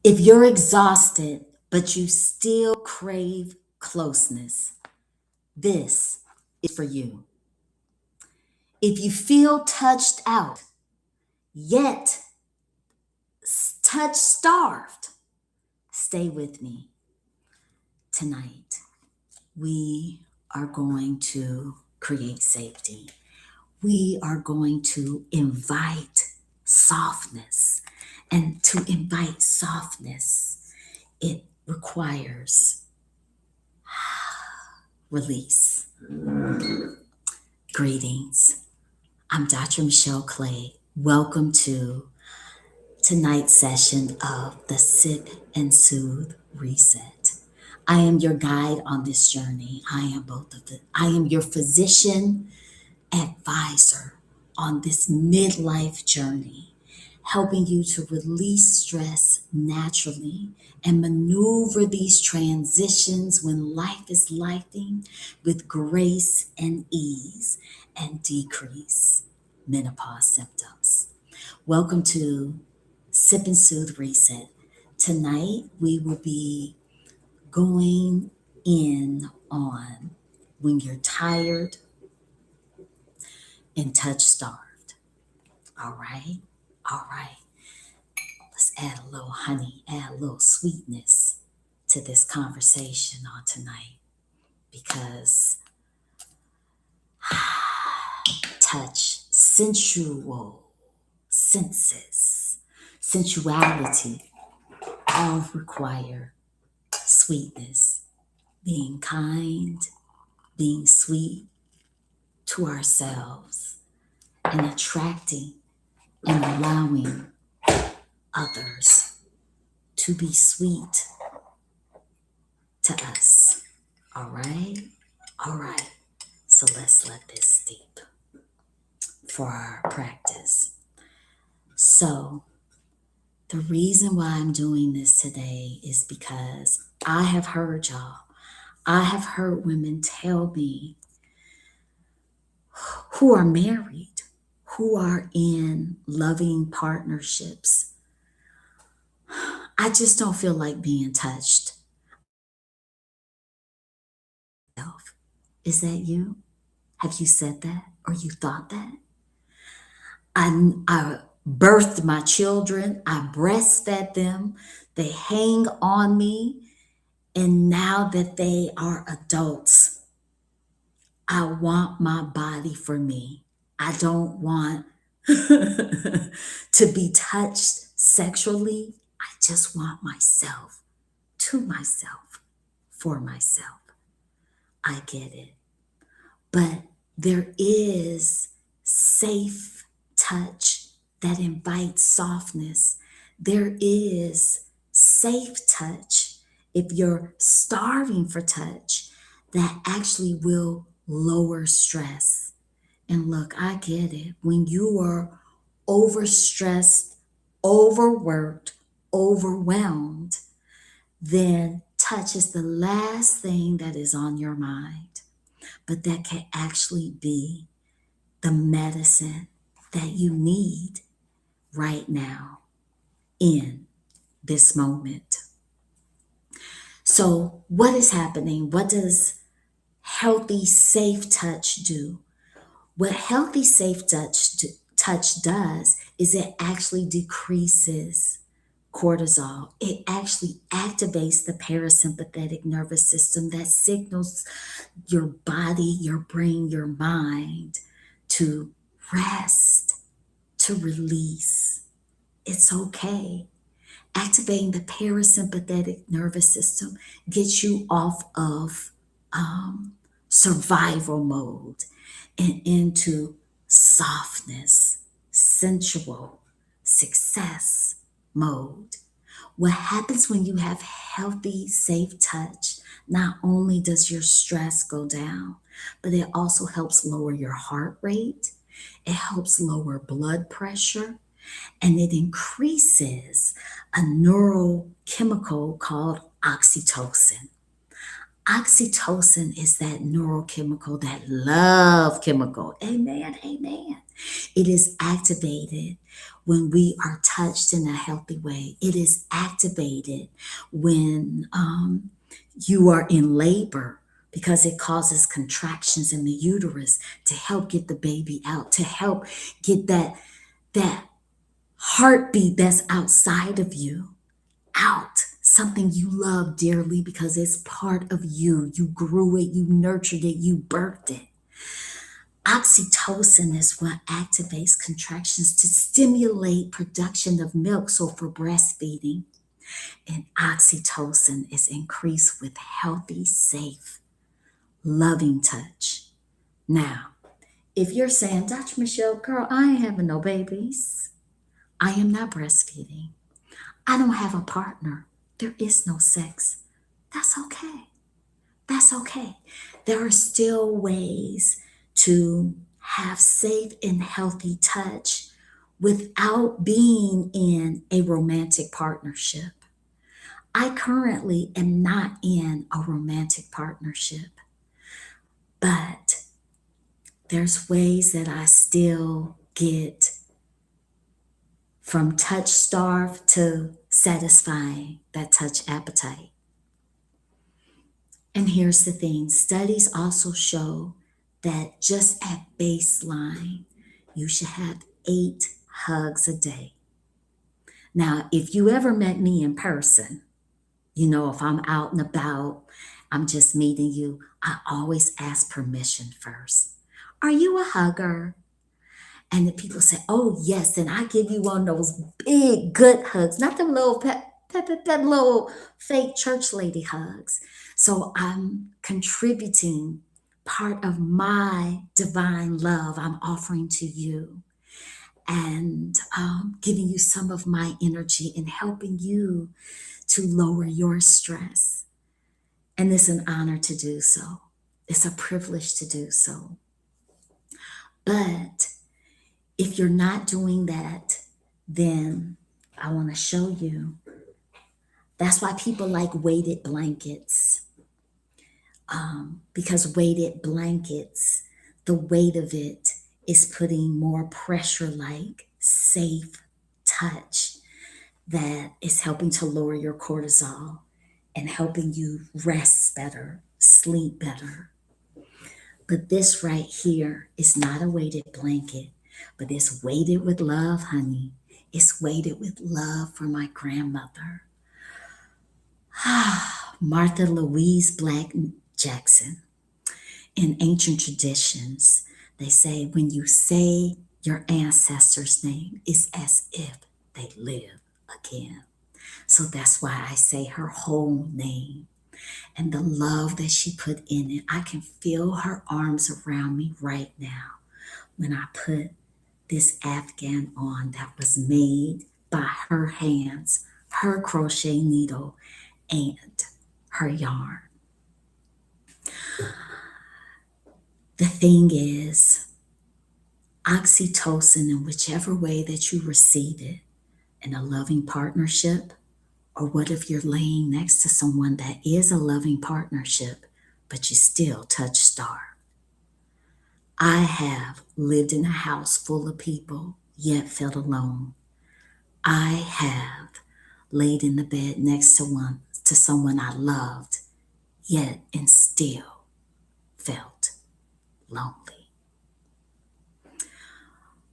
If you're exhausted, but you still crave closeness, this is for you. If you feel touched out, yet touch starved, stay with me tonight. We are going to create safety. We are going to invite softness. And to invite softness, it requires release. Greetings. I'm Dr. Michelle Clay. Welcome to tonight's session of the Sip and Soothe Reset. I am your guide on this journey. I am your physician advisor on this midlife journey, helping you to release stress naturally and maneuver these transitions when life is lifing with grace and ease and decrease menopause symptoms. Welcome to Sip and Soothe Reset. Tonight we will be going in on when you're tired and touch starved. All right? All right. Let's add a little honey, add a little sweetness to this conversation on tonight because touch, sensual, senses, sensuality all require sweetness, being kind, being sweet to ourselves, and attracting and allowing others to be sweet to us. All right? All right. So let's let this steep for our practice. So, the reason why I'm doing this today is because I have heard y'all, I have heard women tell me who are married, who are in loving partnerships. I just don't feel like being touched. Is that you? Have you said that or you thought that? I birthed my children, I breastfed them, they hang on me, and now that they are adults, I want my body for me. I don't want to be touched sexually. I just want myself to myself, for myself. I get it. But there is safe touch that invites softness. There is safe touch if you're starving for touch that actually will lower stress. And look, I get it. When you are overstressed, overworked, overwhelmed, then touch is the last thing that is on your mind. But that can actually be the medicine that you need right now in this moment. So, what is happening? What does healthy, safe touch do? What healthy, safe touch does is it actually decreases cortisol. It actually activates the parasympathetic nervous system that signals your body, your brain, your mind to rest, to release. It's okay. Activating the parasympathetic nervous system gets you off of survival mode and into softness, sensual, success mode. What happens when you have healthy, safe touch? Not only does your stress go down, but it also helps lower your heart rate, it helps lower blood pressure, and it increases a neurochemical called oxytocin. Oxytocin is that neurochemical, that love chemical. Amen, amen. It is activated when we are touched in a healthy way. It is activated when you are in labor because it causes contractions in the uterus to help get the baby out, to help get that heartbeat that's outside of you out, something you love dearly because it's part of you. You grew it, you nurtured it, you birthed it. Oxytocin is what activates contractions to stimulate production of milk, so for breastfeeding. And oxytocin is increased with healthy, safe, loving touch. Now, if you're saying, Dr. Michelle, girl, I ain't having no babies, I am not breastfeeding, I don't have a partner, there is no sex, that's okay. That's okay. There are still ways to have safe and healthy touch without being in a romantic partnership. I currently am not in a romantic partnership, but there's ways that I still get from touch starved to satisfying that touch appetite. And here's the thing, studies also show that just at baseline, you should have 8 hugs a day. Now, if you ever met me in person, if I'm out and about, I'm just meeting you, I always ask permission first. Are you a hugger? And the people say, oh, yes. And I give you one of those big, good hugs, not them little that little fake church lady hugs. So I'm contributing part of my divine love I'm offering to you and giving you some of my energy and helping you to lower your stress. And it's an honor to do so. It's a privilege to do so. But if you're not doing that, then I want to show you. That's why people like weighted blankets. Because weighted blankets, the weight of it is putting more pressure, like safe touch that is helping to lower your cortisol and helping you rest better, sleep better. But this right here is not a weighted blanket, but it's weighted with love, honey. It's weighted with love for my grandmother. Martha Louise Black Jackson. In ancient traditions, they say when you say your ancestor's name, it's as if they live again. So that's why I say her whole name and the love that she put in it. I can feel her arms around me right now when I put this Afghan on that was made by her hands, her crochet needle, and her yarn. The thing is, oxytocin, in whichever way that you receive it, in a loving partnership, or what if you're laying next to someone that is a loving partnership, but you still touch starved? I have lived in a house full of people, yet felt alone. I have laid in the bed next to someone I loved, yet and still felt lonely.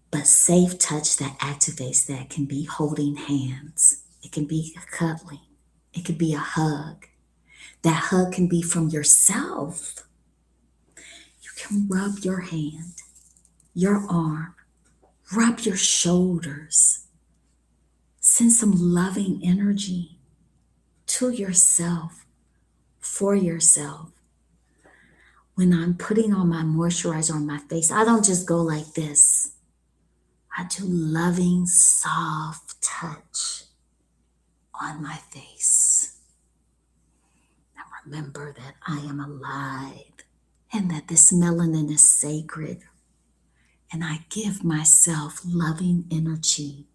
But safe touch that activates that can be holding hands. It can be cuddling. It could be a hug. That hug can be from yourself. You can rub your hand, your arm, rub your shoulders. Send some loving energy to yourself, for yourself. When I'm putting on my moisturizer on my face, I don't just go like this. I do loving, soft touch on my face. And remember that I am alive and that this melanin is sacred. And I give myself loving energy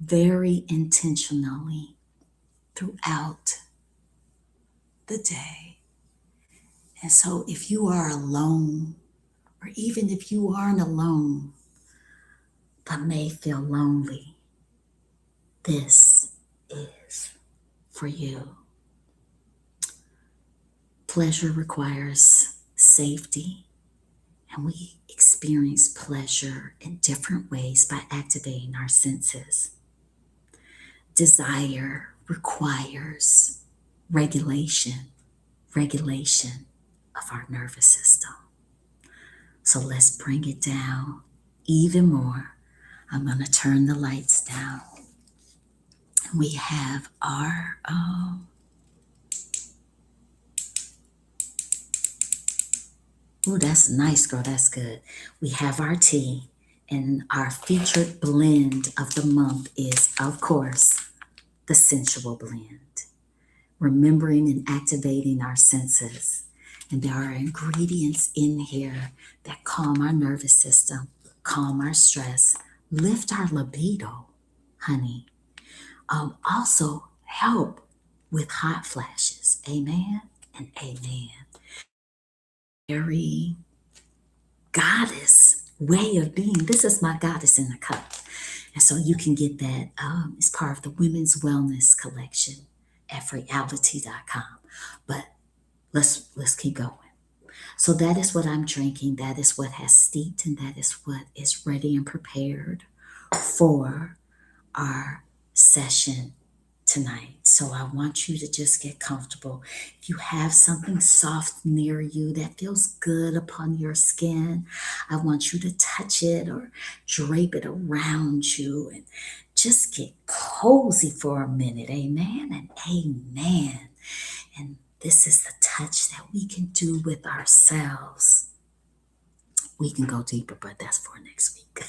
very intentionally throughout the day. And so if you are alone, or even if you aren't alone, but may feel lonely, this is for you. Pleasure requires safety, and we experience pleasure in different ways by activating our senses. Desire requires regulation of our nervous system. So let's bring it down even more. I'm going to turn the lights down. We have our, that's nice, girl, that's good. We have our tea, and our featured blend of the month is, of course, the sensual blend. Remembering and activating our senses. And there are ingredients in here that calm our nervous system, calm our stress, lift our libido, honey. Also help with hot flashes. Amen and amen. Very goddess way of being. This is my goddess in a cup. And so you can get that as part of the Women's Wellness Collection at freeality.com. But let's keep going. So that is what I'm drinking. That is what has steeped, and that is what is ready and prepared for our session tonight. So I want you to just get comfortable. If you have something soft near you that feels good upon your skin, I want you to touch it or drape it around you and just get cozy for a minute. Amen and amen. And this is the touch that we can do with ourselves. We can go deeper, but that's for next week.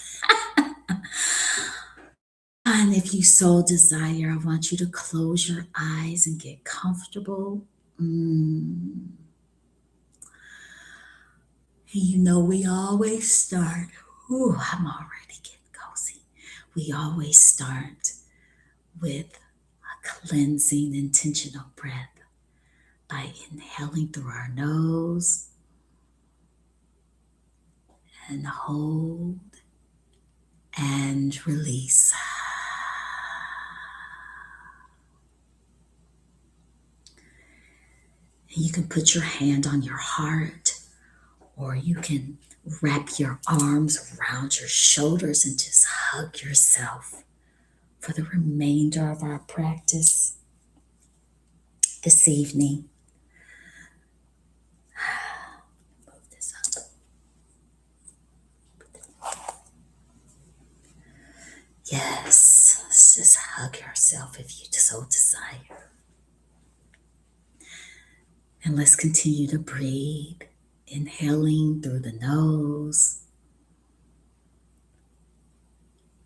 And if you so desire, I want you to close your eyes and get comfortable. You know, we always start. Ooh, I'm already getting cozy. We always start with a cleansing, intentional breath by inhaling through our nose and hold and release. And you can put your hand on your heart, or you can wrap your arms around your shoulders and just hug yourself for the remainder of our practice this evening. Move this up. Yes, let's just hug yourself if you so desire. And let's continue to breathe, inhaling through the nose.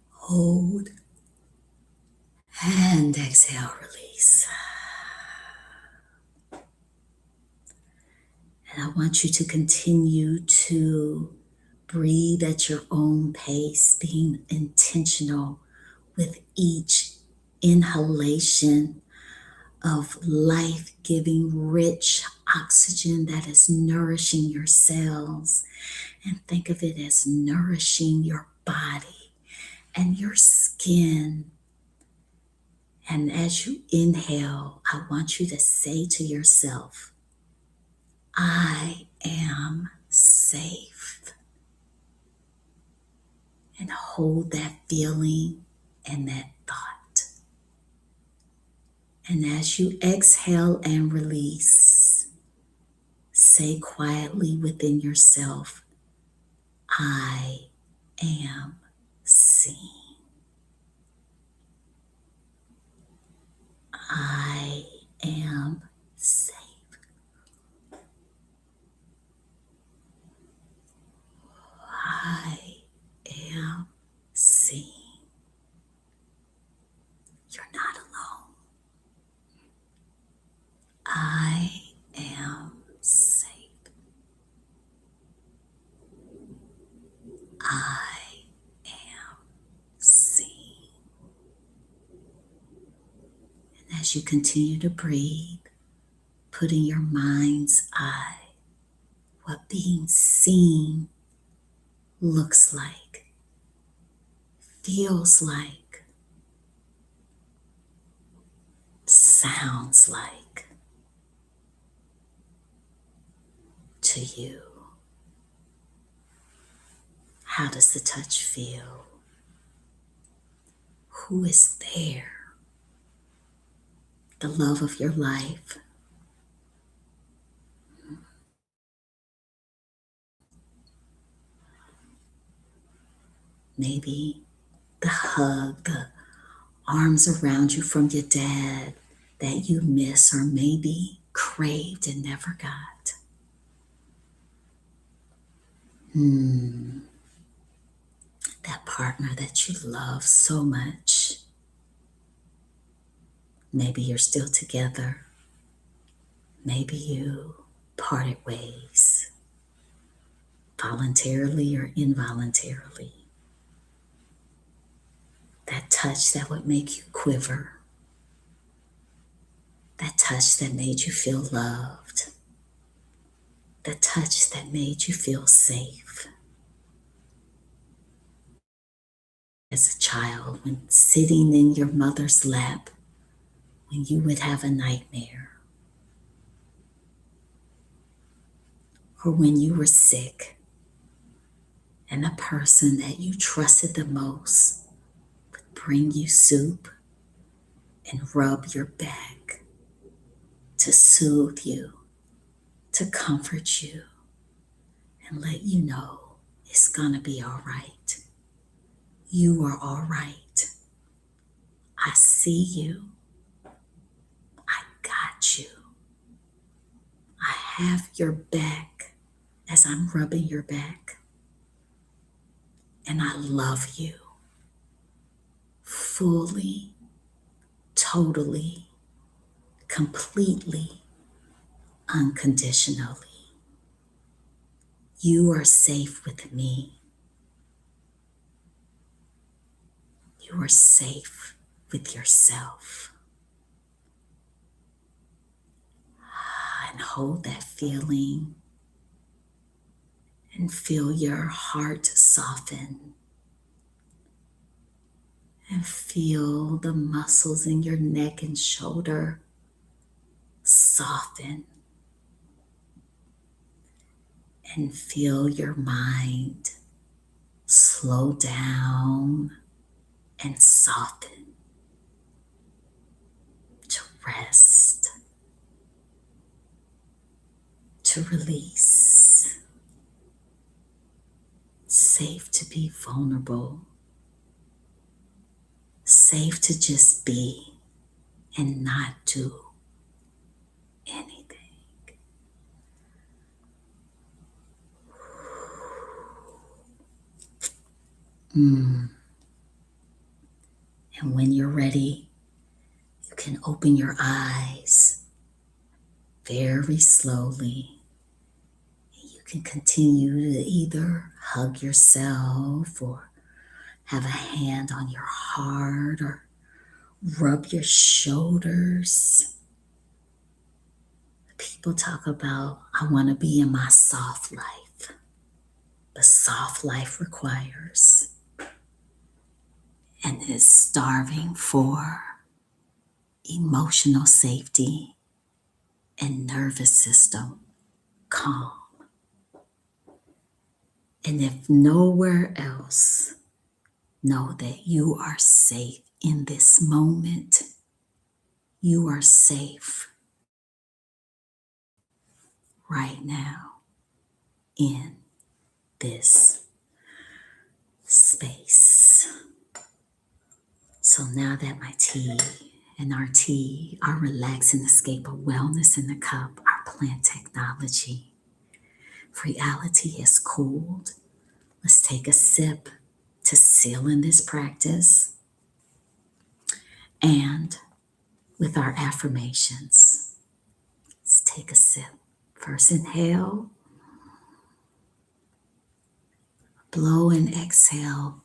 Hold and exhale, release. And I want you to continue to breathe at your own pace, being intentional with each inhalation of life-giving, rich oxygen that is nourishing your cells. And think of it as nourishing your body and your skin. And as you inhale, I want you to say to yourself, I am safe. And hold that feeling and that thought. And as you exhale and release, say quietly within yourself, I am seen. I am safe. I am seen. You're not alone. I am safe. I am seen. And as you continue to breathe, put in your mind's eye what being seen looks like, feels like, sounds like to you. How does the touch feel? Who is there? The love of your life. Maybe the hug, the arms around you from your dad that you miss or maybe craved and never got. That partner that you love so much. Maybe you're still together. Maybe you parted ways, voluntarily or involuntarily. That touch that would make you quiver. That touch that made you feel loved. The touch that made you feel safe. As a child, when sitting in your mother's lap, when you would have a nightmare, or when you were sick, and the person that you trusted the most would bring you soup and rub your back to soothe you, to comfort you, and let you know it's gonna be all right. You are all right. I see you. I got you. I have your back as I'm rubbing your back. And I love you fully, totally, completely, unconditionally. You are safe with me. You are safe with yourself. And hold that feeling and feel your heart soften. And feel the muscles in your neck and shoulder soften. And feel your mind slow down and soften to rest, to release. Safe to be vulnerable, safe to just be and not do anything. And when you're ready, you can open your eyes very slowly. You can continue to either hug yourself or have a hand on your heart or rub your shoulders. People talk about, I want to be in my soft life. But soft life requires and is starving for emotional safety and nervous system calm. And if nowhere else, know that you are safe in this moment. You are safe right now in this space. So now that my tea and our tea, our relax and escape of wellness in the cup, our plant technology, reality has cooled. Let's take a sip to seal in this practice. And with our affirmations, let's take a sip. First inhale, blow and exhale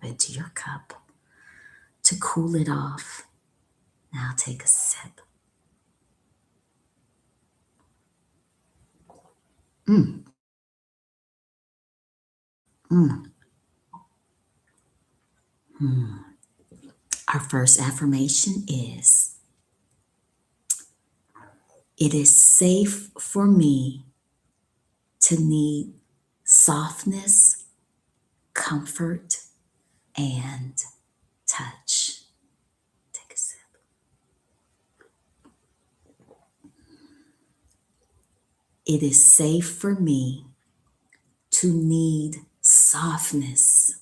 into your cup to cool it off. Now take a sip. Mm, mm, mm. Our first affirmation is: it is safe for me to need softness, comfort, and touch. Take a sip. It is safe for me to need softness,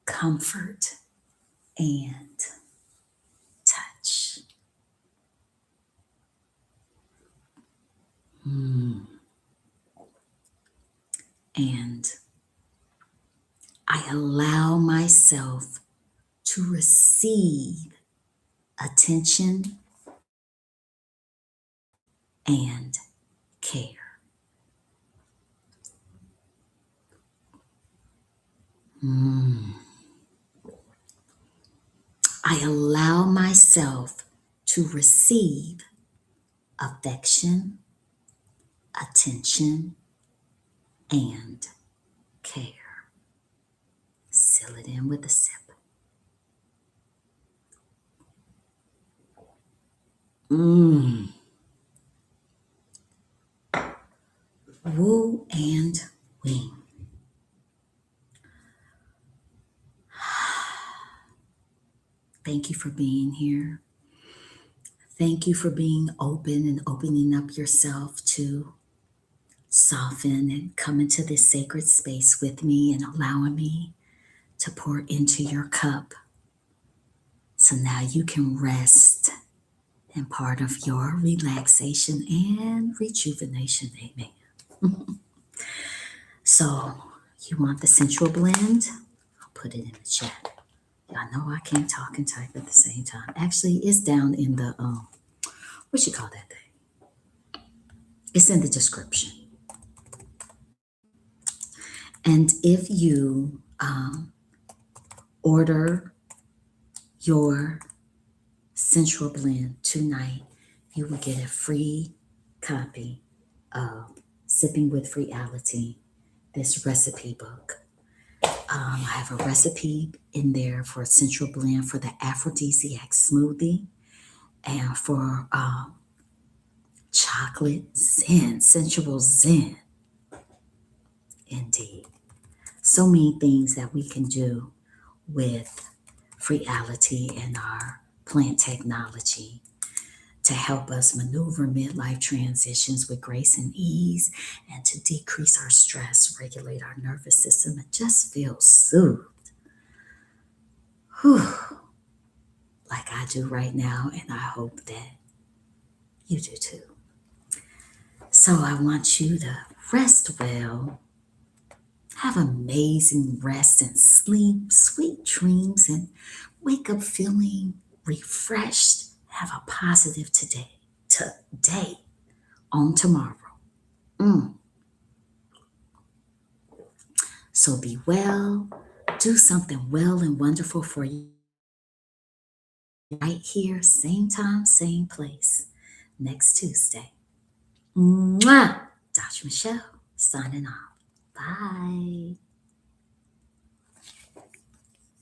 comfort, and touch. And I allow myself to receive attention and care. I allow myself to receive affection, attention, and care. Seal it in with a sip. Mmm. Woo and wing. Thank you for being here. Thank you for being open and opening up yourself to soften and come into this sacred space with me and allowing me to pour into your cup. So now you can rest in part of your relaxation and rejuvenation. Amen. So, you want the sensual blend? I'll put it in the chat. Y'all know I can't talk and type at the same time. Actually, it's down in the what you call that thing? It's in the description. And if you order your sensual blend tonight, you will get a free copy of Sipping with Reality, this recipe book. I have a recipe in there for a sensual blend for the aphrodisiac smoothie and for chocolate zen, sensual zen. Indeed. So many things that we can do with Reality and our plant technology to help us maneuver midlife transitions with grace and ease and to decrease our stress, regulate our nervous system, and just feel soothed. Whew, like I do right now, and I hope that you do too. So I want you to rest well, have amazing rest and sleep, sweet dreams, and wake up feeling refreshed. Have a positive today on tomorrow. Mm. So be well, do something well and wonderful for you right here, same time, same place, next Tuesday. Mwah! Dr. Michelle signing off. Bye.